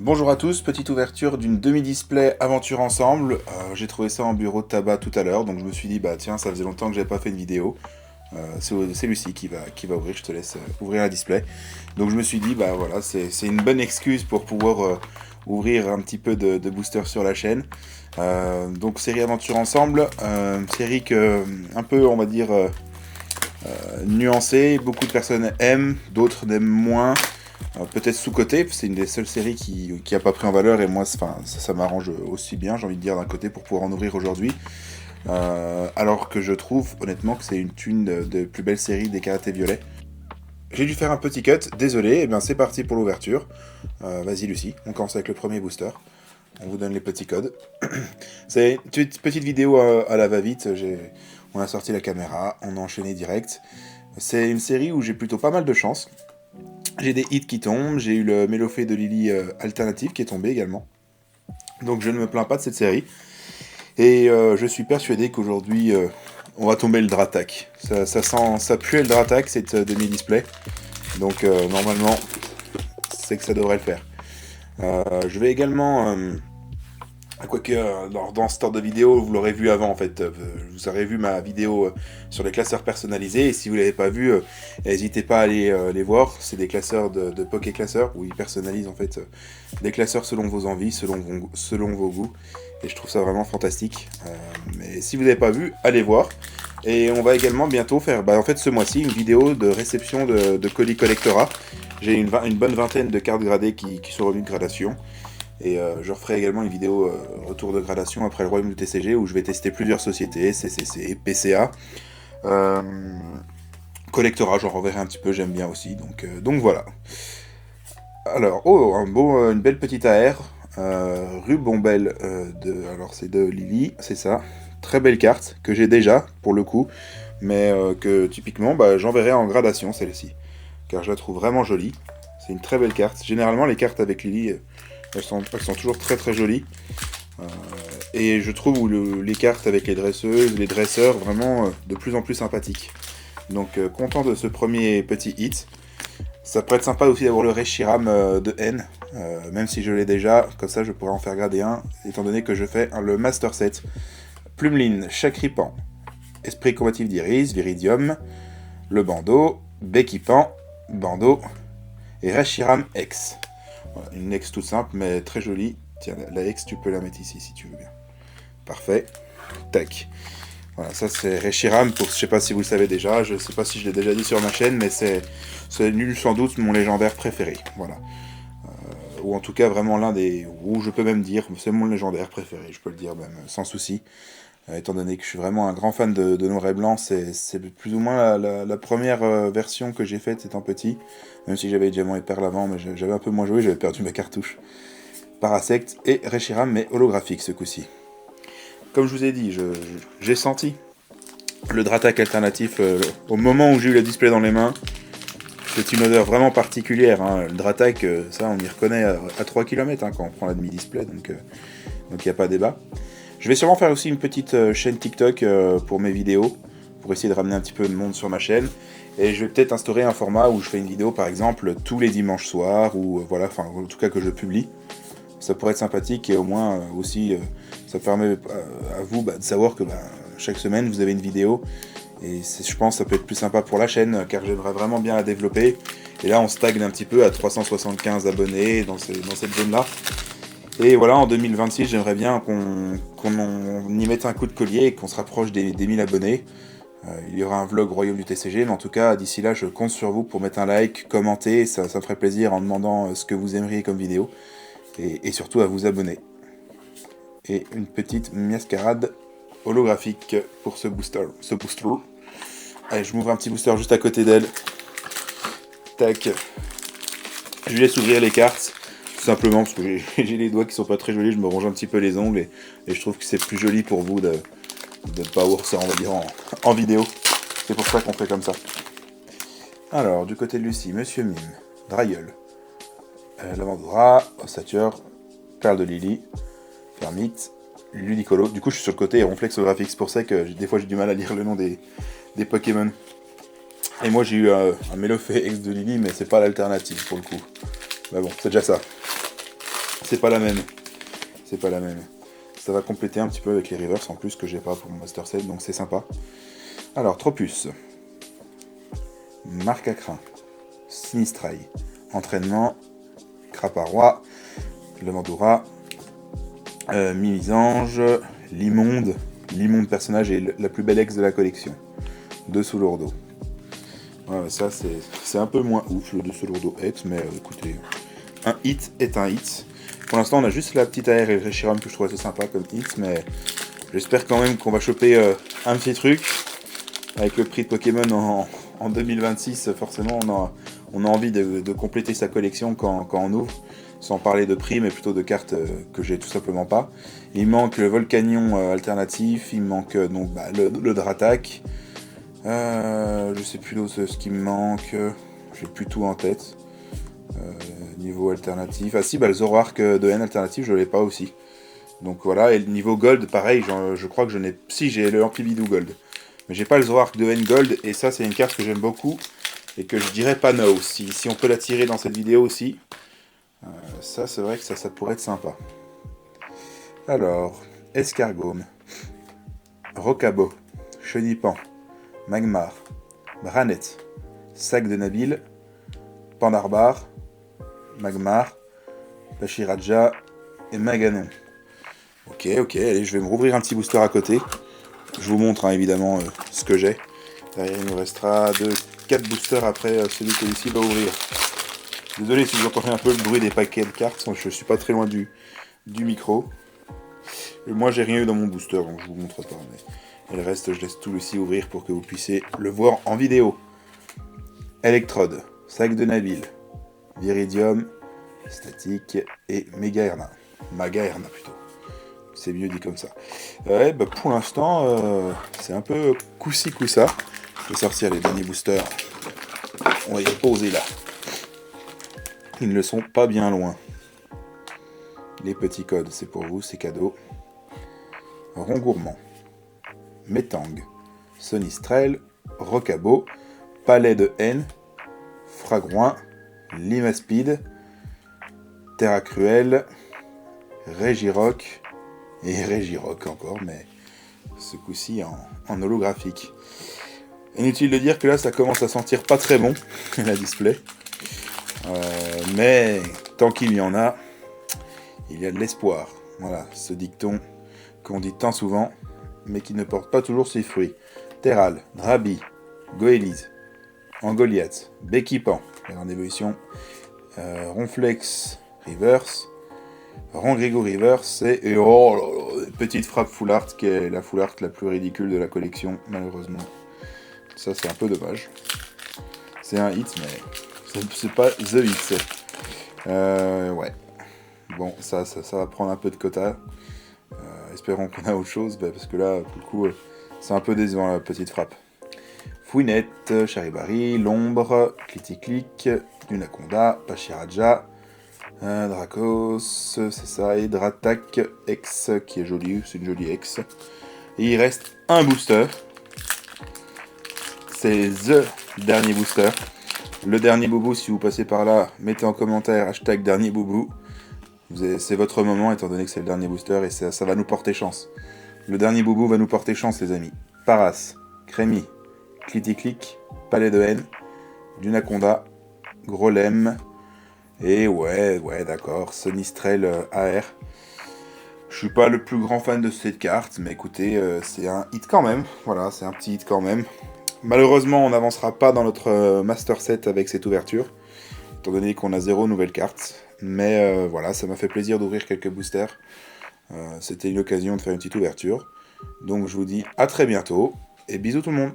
Bonjour à tous, petite ouverture d'une demi-display Aventure Ensemble. J'ai trouvé ça en bureau de tabac tout à l'heure, donc je me suis dit, bah tiens, ça faisait longtemps que j'avais pas fait une vidéo. C'est Lucie qui va ouvrir, je te laisse ouvrir la display. Donc je me suis dit, bah voilà, c'est une bonne excuse pour pouvoir ouvrir un petit peu de booster sur la chaîne. Donc série Aventure Ensemble, série que, un peu, on va dire, nuancée. Beaucoup de personnes aiment, d'autres n'aiment moins. Peut-être sous-côté, c'est une des seules séries qui a pas pris en valeur et moi ça m'arrange aussi bien, j'ai envie de dire d'un côté, pour pouvoir en ouvrir aujourd'hui. Alors que je trouve honnêtement que c'est une des plus belles séries des Karatés Violets. J'ai dû faire un petit cut, désolé, et bien c'est parti pour l'ouverture. Vas-y Lucie, on commence avec le premier booster. On vous donne les petits codes. C'est une petite vidéo à la va-vite, on a sorti la caméra, on a enchaîné direct. C'est une série où j'ai plutôt pas mal de chance. J'ai des hits qui tombent, j'ai eu le Mélofée de Lily alternative qui est tombé également. Donc je ne me plains pas de cette série. Et je suis persuadé qu'aujourd'hui, on va tomber le Dratak. Ça puait le Dratak, cette demi-display. Donc normalement, c'est que ça devrait le faire. Je vais également... Quoique, dans ce genre de vidéo, vous l'aurez vu avant en fait. Vous aurez vu ma vidéo sur les classeurs personnalisés. Et si vous ne l'avez pas vu, n'hésitez pas à aller les voir. C'est des classeurs de Poké Classeurs où ils personnalisent en fait des classeurs selon vos envies, selon vos goûts. Et je trouve ça vraiment fantastique. Mais si vous n'avez pas vu, allez voir. Et on va également bientôt faire, en fait ce mois-ci, une vidéo de réception de colis collectora. J'ai une bonne vingtaine de cartes gradées qui sont revenues de gradation. Et je referai également une vidéo retour de gradation après le royaume du TCG où je vais tester plusieurs sociétés, CCC, PCA. Collectora, j'en reverrai un petit peu, j'aime bien aussi. Donc voilà. Alors, une belle petite AR. Rue Bombelle, alors c'est de Lily, c'est ça. Très belle carte, que j'ai déjà, pour le coup. Mais que typiquement, j'enverrai en gradation celle-ci. Car je la trouve vraiment jolie. C'est une très belle carte. Généralement, les cartes avec Lily... Elles sont toujours très très jolies. Et je trouve les cartes avec les dresseuses, les dresseurs, vraiment de plus en plus sympathiques. Donc content de ce premier petit hit. Ça pourrait être sympa aussi d'avoir le Reshiram de N, même si je l'ai déjà, comme ça je pourrais en faire grader un, étant donné que je fais le Master Set. Plumeline, Chakripan, Esprit combatif d'Iris, Viridium, le bandeau, Bekipan, bandeau, et Reshiram X. Voilà, une X toute simple mais très jolie. Tiens, la X tu peux la mettre ici si tu veux bien. Parfait. Tac. Voilà, ça c'est Reshiram, je sais pas si vous le savez déjà, je sais pas si je l'ai déjà dit sur ma chaîne, mais c'est nul sans doute mon légendaire préféré. Voilà. Ou en tout cas vraiment l'un des... Ou je peux même dire, c'est mon légendaire préféré, je peux le dire même sans souci. Étant donné que je suis vraiment un grand fan de Noir et Blanc, c'est plus ou moins la première version que j'ai faite étant petit. Même si j'avais Diamant et Perle avant, mais j'avais un peu moins joué, j'avais perdu ma cartouche. Parasect et Reshiram, mais holographique ce coup-ci. Comme je vous ai dit, j'ai senti le Dratak alternatif au moment où j'ai eu le display dans les mains. C'est une odeur vraiment particulière. Hein. Le Dratak, ça on y reconnaît à 3 km quand on prend la demi-display, donc il n'y a pas débat. Je vais sûrement faire aussi une petite chaîne TikTok pour mes vidéos, pour essayer de ramener un petit peu de monde sur ma chaîne. Et je vais peut-être instaurer un format où je fais une vidéo par exemple tous les dimanches soirs, ou voilà, enfin en tout cas que je publie. Ça pourrait être sympathique et au moins aussi ça permet à vous de savoir que chaque semaine vous avez une vidéo. Et je pense que ça peut être plus sympa pour la chaîne car j'aimerais vraiment bien la développer. Et là on stagne un petit peu à 375 abonnés dans cette zone-là. Et voilà, en 2026, j'aimerais bien qu'on y mette un coup de collier et qu'on se rapproche des 1000 abonnés. Il y aura un vlog Royaume du TCG, mais en tout cas, d'ici là, je compte sur vous pour mettre un like, commenter, ça me ferait plaisir en demandant ce que vous aimeriez comme vidéo. Et surtout à vous abonner. Et une petite mascarade holographique pour ce booster. Allez, je m'ouvre un petit booster juste à côté d'elle. Tac. Je lui laisse ouvrir les cartes. Tout simplement parce que j'ai les doigts qui sont pas très jolis, je me ronge un petit peu les ongles et je trouve que c'est plus joli pour vous de pas voir ça, on va dire, en vidéo. C'est pour ça qu'on fait comme ça. Alors, du côté de Lucie, Monsieur Mime, Drayeul, Lavandora, Ossature, Perle de Lily, Fermite, Ludicolo. Du coup, je suis sur le côté ronflexographique, c'est pour ça que des fois j'ai du mal à lire le nom des Pokémon. Et moi j'ai eu un Mélofée X de Lily, mais c'est pas l'alternative pour le coup. Mais bon, c'est déjà ça. c'est pas la même. C'est pas la même. Ça va compléter un petit peu avec les reverse en plus que j'ai pas pour mon Master Set, donc c'est sympa. Alors, Tropus. Marque à crin. Sinistrail. Entraînement. Craparoi. Le Mandora. Mimisange. L'immonde. L'immonde personnage est la plus belle ex de la collection. Dessous lourdeau. Ouais, ça c'est un peu moins ouf le dessous lourdeau ex, mais écoutez, un hit est un hit. Pour l'instant on a juste la petite AR et le Reshiram que je trouve assez sympa comme hit, mais j'espère quand même qu'on va choper un petit truc. Avec le prix de Pokémon en 2026, forcément on a envie de compléter sa collection quand on ouvre. Sans parler de prix, mais plutôt de cartes que j'ai tout simplement pas. Il manque le Volcanion alternatif, il manque donc le Dratak. Je sais plus d'autres ce qui me manque. J'ai plus tout en tête. Niveau alternatif. Ah si, le Zoroark de N alternatif, je l'ai pas aussi. Donc voilà, et le niveau Gold, pareil, je crois que je n'ai... Si, j'ai le Amphibidou Gold. Mais j'ai pas le Zoroark de N Gold, et ça c'est une carte que j'aime beaucoup. Et que je dirais pas no. Si on peut la tirer dans cette vidéo aussi. Ça c'est vrai que ça pourrait être sympa. Alors, Escargome. Rocabo. Chenipan. Magmar. Branette. Sac de Nabil. Pandarbar. Magmar. Pachiraja. Et Maganon. Ok, allez, je vais me rouvrir un petit booster à côté. Je vous montre évidemment ce que j'ai. Derrière, il nous restera 4 boosters après celui que Lucie va ouvrir. Désolé si vous entendez un peu le bruit des paquets de cartes, je suis pas très loin du micro. Et moi, j'ai rien eu dans mon booster, donc je vous montre pas. Mais... Et le reste, je laisse tout Lucie ouvrir pour que vous puissiez le voir en vidéo. Électrode, Sac de Nabil, Viridium, Statique et Megaerna. Magaerna plutôt. C'est mieux dit comme ça. Ouais, pour l'instant, c'est un peu coup-ci coup-ça. Je vais sortir les derniers boosters. On va les poser là. Ils ne sont pas bien loin. Les petits codes, c'est pour vous, c'est cadeau. Rond gourmand. Métang. Sonistrel. Rocabo. Palais de Haine. Fragroin. Limaspide. Terra Cruelle. Régiroc. Et Régiroc encore, mais ce coup-ci en holographique. Inutile de dire que là, ça commence à sentir pas très bon, la display. Mais tant qu'il y en a, il y a de l'espoir. Voilà, ce dicton qu'on dit tant souvent, mais qui ne porte pas toujours ses fruits. Terral, Drabi, Goélise, Angoliath, Béquipan, en évolution, Ronflex, Reverse, Rongrigo Reverse, et oh là là, petite frappe full art, qui est la full art la plus ridicule de la collection, malheureusement. Ça, c'est un peu dommage. C'est un hit, mais c'est pas the hit. Ouais. Bon, ça va prendre un peu de quota. Espérons qu'on a autre chose, parce que là, pour le coup, c'est un peu décevant la petite frappe. Fouinette, Charibari, L'Ombre, Cliticlic, Dunaconda, Pachiraja, Dracos, c'est ça, et Dratak X, qui est joli, c'est une jolie X. Et il reste un booster. C'est THE dernier booster. Le dernier boubou, si vous passez par là, mettez en commentaire hashtag dernier boubou. C'est votre moment, étant donné que c'est le dernier booster, et ça va nous porter chance. Le dernier boubou va nous porter chance, les amis. Paras, Crémy, Cliticlic, Palais de Haine, Dunaconda, Grolem, et ouais, d'accord, Sonistrel AR. Je suis pas le plus grand fan de cette carte, mais écoutez, c'est un hit quand même. Voilà, c'est un petit hit quand même. Malheureusement, on n'avancera pas dans notre Master Set avec cette ouverture, étant donné qu'on a 0 nouvelle carte. Mais voilà, ça m'a fait plaisir d'ouvrir quelques boosters. C'était une occasion de faire une petite ouverture. Donc je vous dis à très bientôt, et bisous tout le monde.